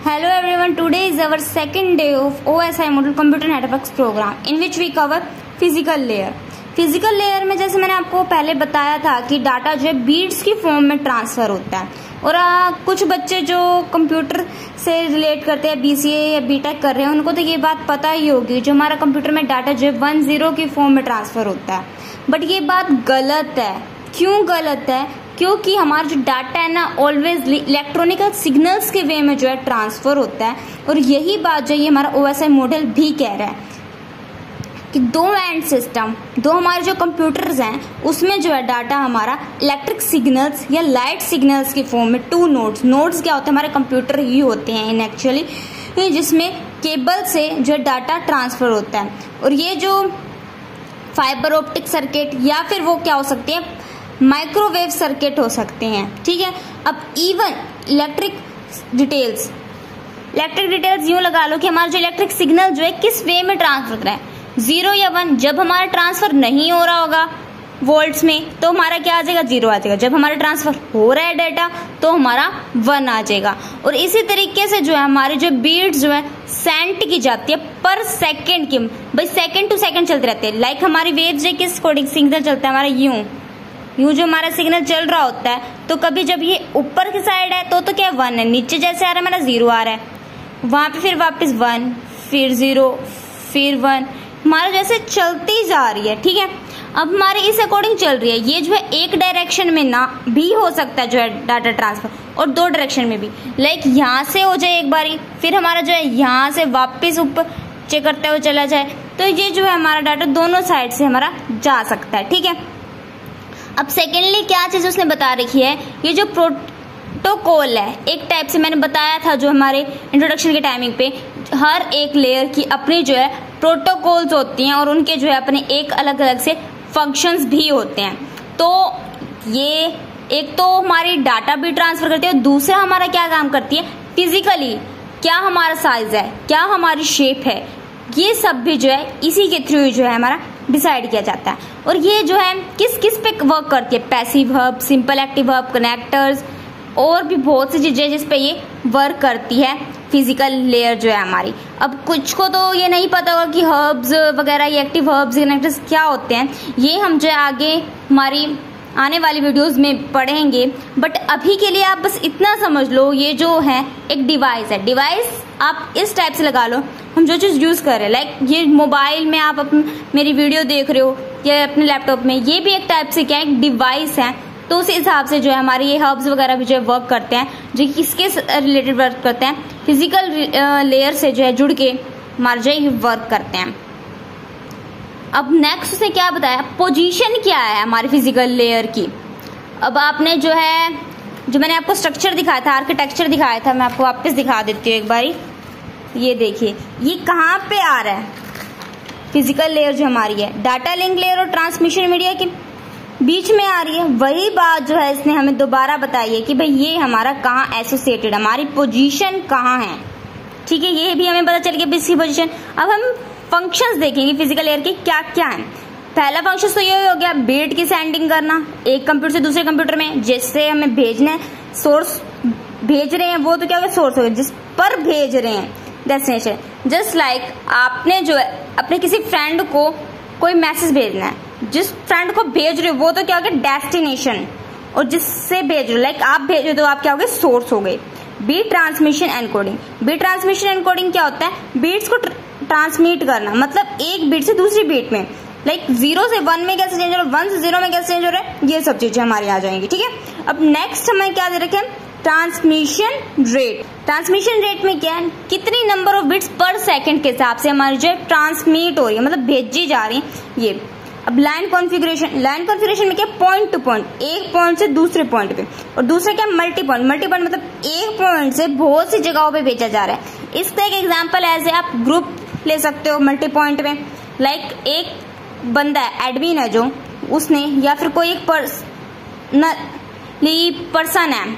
Hello everyone, today is our second day of OSI Model Computer Networks program in which we cover physical layer. Physical layer में जैसे मैंने आपको पहले बताया था कि डाटा जो है बीट्स की फॉर्म में ट्रांसफर होता है और कुछ बच्चे जो कंप्यूटर से रिलेट करते हैं बीसीए या बीटेक कर रहे हैं उनको तो ये बात पता ही होगी जो हमारा कंप्यूटर में डाटा जो है 10 की फॉर्म में ट्रांसफर होता है। बट ये बात गलत है। क्यों गलत है? क्योंकि हमारा जो डाटा है ना ऑलवेज इलेक्ट्रॉनिकल सिग्नल्स के वे में जो है ट्रांसफर होता है और यही बात जो ये हमारा ओएसआई मॉडल भी कह रहा है कि दो एंड सिस्टम, दो हमारे जो कंप्यूटर्स हैं उसमें जो है डाटा हमारा इलेक्ट्रिक सिग्नल्स या लाइट सिग्नल्स की फॉर्म में टू नोड्स क्या होते हैं हमारे कंप्यूटर ही होते हैं इन एक्चुअली, जिसमें केबल से जो है डाटा ट्रांसफर होता है। और ये जो फाइबर ऑप्टिक सर्किट या फिर वो क्या हो सकते हैं माइक्रोवेव सर्किट हो सकते हैं, ठीक है। अब इवन इलेक्ट्रिक डिटेल्स यूं लगा लो कि हमारा जो इलेक्ट्रिक सिग्नल जो है किस वे में ट्रांसफर कर रहा है 0 या 1। जब हमारा ट्रांसफर नहीं हो रहा होगा वोल्ट्स में तो हमारा क्या आ जाएगा 0 आ जाएगा। जब हमारा ट्रांसफर हो रहा है डाटा तो हमारा 1 आ जाएगा। और इसी तरीके से जो है हमारे जो बीट्स जो है सेंट की जाती है पर सेकंड की, भाई सेकंड टू सेकंड चलते रहते हैं। लाइक हमारी वेव जो किस कोडिंग सिग्नल चलता है हमारा यूं जो हमारा सिग्नल चल रहा होता है तो कभी जब ये ऊपर की साइड है तो क्या 1 है, नीचे जैसे आ रहा है हमारा 0 आ रहा है, वहां पे फिर वापस 1 फिर 0 फिर 1 हमारा जैसे चलती जा रही है, ठीक है। अब हमारे इस अकॉर्डिंग चल रही है। ये जो है एक डायरेक्शन में ना भी हो सकता है जो है डाटा ट्रांसफर और दो डायरेक्शन में भी। लाइक यहाँ से हो जाए एक बारी फिर हमारा जो है यहाँ से वापस ऊपर चेक करते हुए चला जाए तो ये जो है हमारा डाटा दोनों साइड से हमारा जा सकता है, ठीक है। अब सेकेंडली क्या चीज उसने बता रखी है, ये जो प्रोटोकॉल है एक टाइप से मैंने बताया था जो हमारे इंट्रोडक्शन के टाइमिंग पे हर एक लेयर की अपनी जो है प्रोटोकॉल्स होती हैं और उनके जो है अपने एक अलग अलग से फंक्शंस भी होते हैं। तो ये एक तो हमारी डाटा भी ट्रांसफर करती है और दूसरा हमारा क्या काम करती है फिजिकली, क्या हमारा साइज है, क्या हमारी शेप है, ये सब भी जो है इसी के थ्रू जो है हमारा डिसाइड किया जाता है। और ये जो है किस किस पे वर्क करती है, passive hub, simple active hub, connectors और भी बहुत सी चीजें जिस पे ये वर्क करती है फिजिकल लेयर जो है हमारी। अब कुछ को तो ये नहीं पता होगा कि हब्स वगैरह ये एक्टिव हब्स कनेक्टर्स क्या होते हैं, ये हम जो है आगे हमारी आने वाली वीडियोस में पढ़ेंगे। बट अभी के लिए आप बस इतना समझ लो ये जो है एक डिवाइस है। डिवाइस आप इस टाइप से लगा लो, हम जो चीज यूज कर रहे हैं लाइक ये मोबाइल में आप मेरी वीडियो देख रहे हो या अपने लैपटॉप में, ये भी एक टाइप से क्या है एक डिवाइस है। तो उस हिसाब से जो है हमारे ये हब्स वगैरह भी जो है वर्क करते हैं, जो किसके रिलेटेड वर्क करते हैं फिजिकल लेयर से जो है जुड़ के हमारे जो है वर्क करते हैं। अब नेक्स्ट से क्या बताया, पोजीशन क्या है हमारी फिजिकल लेयर की। अब आपने जो है जो मैंने आपको स्ट्रक्चर दिखाया था, आर्किटेक्चर दिखाया था, मैं आपको वापस दिखा देती हूँ एक बारी। ये देखिए ये कहाँ पे आ रहा है फिजिकल लेयर जो हमारी है डाटा लिंक लेयर और ट्रांसमिशन मीडिया के बीच में आ रही है। वही बात जो है इसने हमें दोबारा बताई है कि भाई ये हमारा कहाँ एसोसिएटेड, हमारी पोजीशन कहाँ है, ठीक है। ये भी हमें पता चल गया इसकी पोजीशन। अब हम फंक्शंस देखेंगे फिजिकल लेयर के क्या क्या है। पहला फंक्शन तो ये हो गया बीट की सेंडिंग करना एक कंप्यूटर से दूसरे कंप्यूटर में, जिससे हमें भेजना है सोर्स भेज रहे हैं वो तो क्या होगा सोर्स होगा, जिस पर भेज रहे हैं डेस्टिनेशन। जस्ट लाइक आपने जो है अपने किसी फ्रेंड को कोई मैसेज भेजना है, जिस फ्रेंड को भेज रहे हो वो तो क्या हो गया डेस्टिनेशन, और जिससे भेज रहे हो लाइक आप भेज रहे हो तो आप क्या हो गए सोर्स हो गए। Bit transmission encoding, bit transmission encoding क्या होता है बीट्स को ट्रांसमिट करना, मतलब एक बीट से दूसरी बीट में लाइक 0 से 1 में कैसे चेंज हो रहा है, 1 से 0 में कैसे चेंज हो रहा है, ये सब चीजें हमारी आ जाएंगी, ठीक है। अब नेक्स्ट हमें क्या दे रखे हैं ट्रांसमिशन रेट। ट्रांसमिशन रेट में क्या है कितनी नंबर ऑफ बिट्स पर सेकंड के हिसाब से हमारी जो है ट्रांसमिट हो रही है, मतलब भेजी जा रही है ये। अब लाइन कॉन्फ़िगरेशन में क्या पॉइंट टू पॉइंट, एक पॉइंट से दूसरे पॉइंट पे, और दूसरा क्या मल्टी पॉइंट मतलब एक पॉइंट से बहुत सी जगहों पे भेजा जा रहा है। इसका एक एग्जांपल ऐसे आप ग्रुप ले सकते हो मल्टी पॉइंट में, लाइक एक बंदा है एडमिन है जो उसने या फिर कोई एक पर्सन है,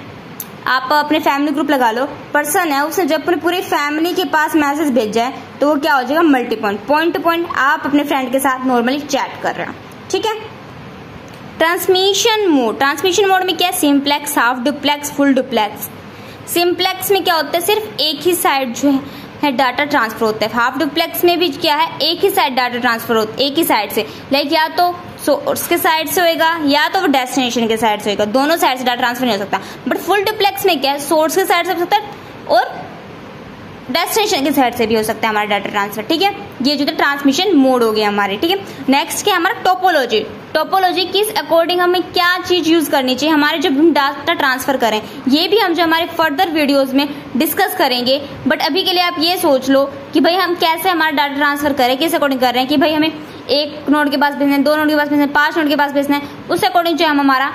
आप अपने फैमिली ग्रुप लगा लो, पर्सन है उसने जब अपने पूरी फैमिली के पास मैसेज भेजा है तो वो क्या हो जाएगा मल्टी पॉइंट टू पॉइंट आप अपने फ्रेंड के साथ नॉर्मली चैट कर रहे हैं, ठीक है। ट्रांसमिशन मोड में क्या simplex, half duplex, full duplex. Simplex में क्या होता है, सिर्फ एक ही साइड जो है डाटा ट्रांसफर होता है। हाफ डुप्लेक्स में भी क्या है, एक ही साइड डाटा ट्रांसफर होता है, एक ही साइड से, लाइक या तो सोर्स के साइड से होएगा या तो डेस्टिनेशन के साइड से होएगा, दोनों साइड से डाटा ट्रांसफर नहीं हो सकता। बट फुल डुप्लेक्स में क्या है, सोर्स के साइड से हो सकता है और डेस्टिनेशन की साइड से भी हो सकता है हमारा डाटा ट्रांसफर। ठीक है, ये जो ट्रांसमिशन मोड हो गया हमारे। ठीक है, नेक्स्ट क्या हमारा टोपोलॉजी। टोपोलॉजी किस अकॉर्डिंग हमें क्या चीज यूज करनी चाहिए हमारे जब हम डाटा ट्रांसफर करें, ये भी हम जो हमारे फर्दर वीडियोस में डिस्कस करेंगे। बट अभी के लिए आप ये सोच लो कि भाई हम कैसे हमारा डाटा ट्रांसफर करें, किस अकॉर्डिंग कर रहे हैं कि भाई हमें 1 नोड के पास भेजना है, 2 नोड के पास भेजना है, 5 नोड के पास भेजना है, उस अकॉर्डिंग जो हम हमारा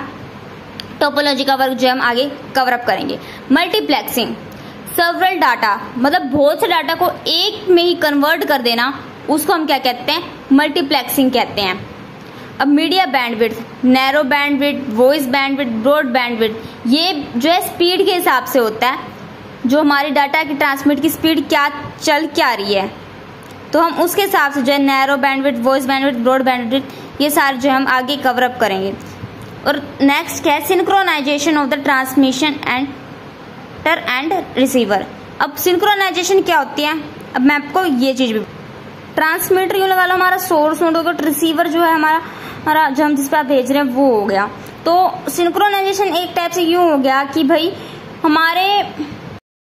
टोपोलॉजी का वर्क जो हम आगे कवर अप करेंगे। मल्टीप्लेक्सिंग, सेवरल डाटा मतलब बहुत से डाटा को एक में ही कन्वर्ट कर देना, उसको हम क्या कहते हैं, मल्टीप्लेक्सिंग कहते हैं। अब media bandwidth, narrow bandwidth, voice bandwidth, broad bandwidth, ये जो है स्पीड के हिसाब से होता है, जो हमारी डाटा की ट्रांसमिट की स्पीड क्या चल क्या रही है, तो हम उसके हिसाब से जो है narrow bandwidth, voice bandwidth, broad bandwidth, ये सारे जो हम आगे कवर अप करेंगे। और नेक्स्ट क्या है, synchronisation of the transmission and receiver. अब सिंक्रोनाइजेशन क्या होती है, अब मैं आपको ये चीज भी, ट्रांसमीटर यूं लगा लो हमारा सोर्स नोड होगा, रिसीवर जो है हमारा जो हम जिस पे आप भेज रहे हैं वो हो गया। तो सिंक्रोनाइजेशन एक टाइप से यूं हो गया कि भाई हमारे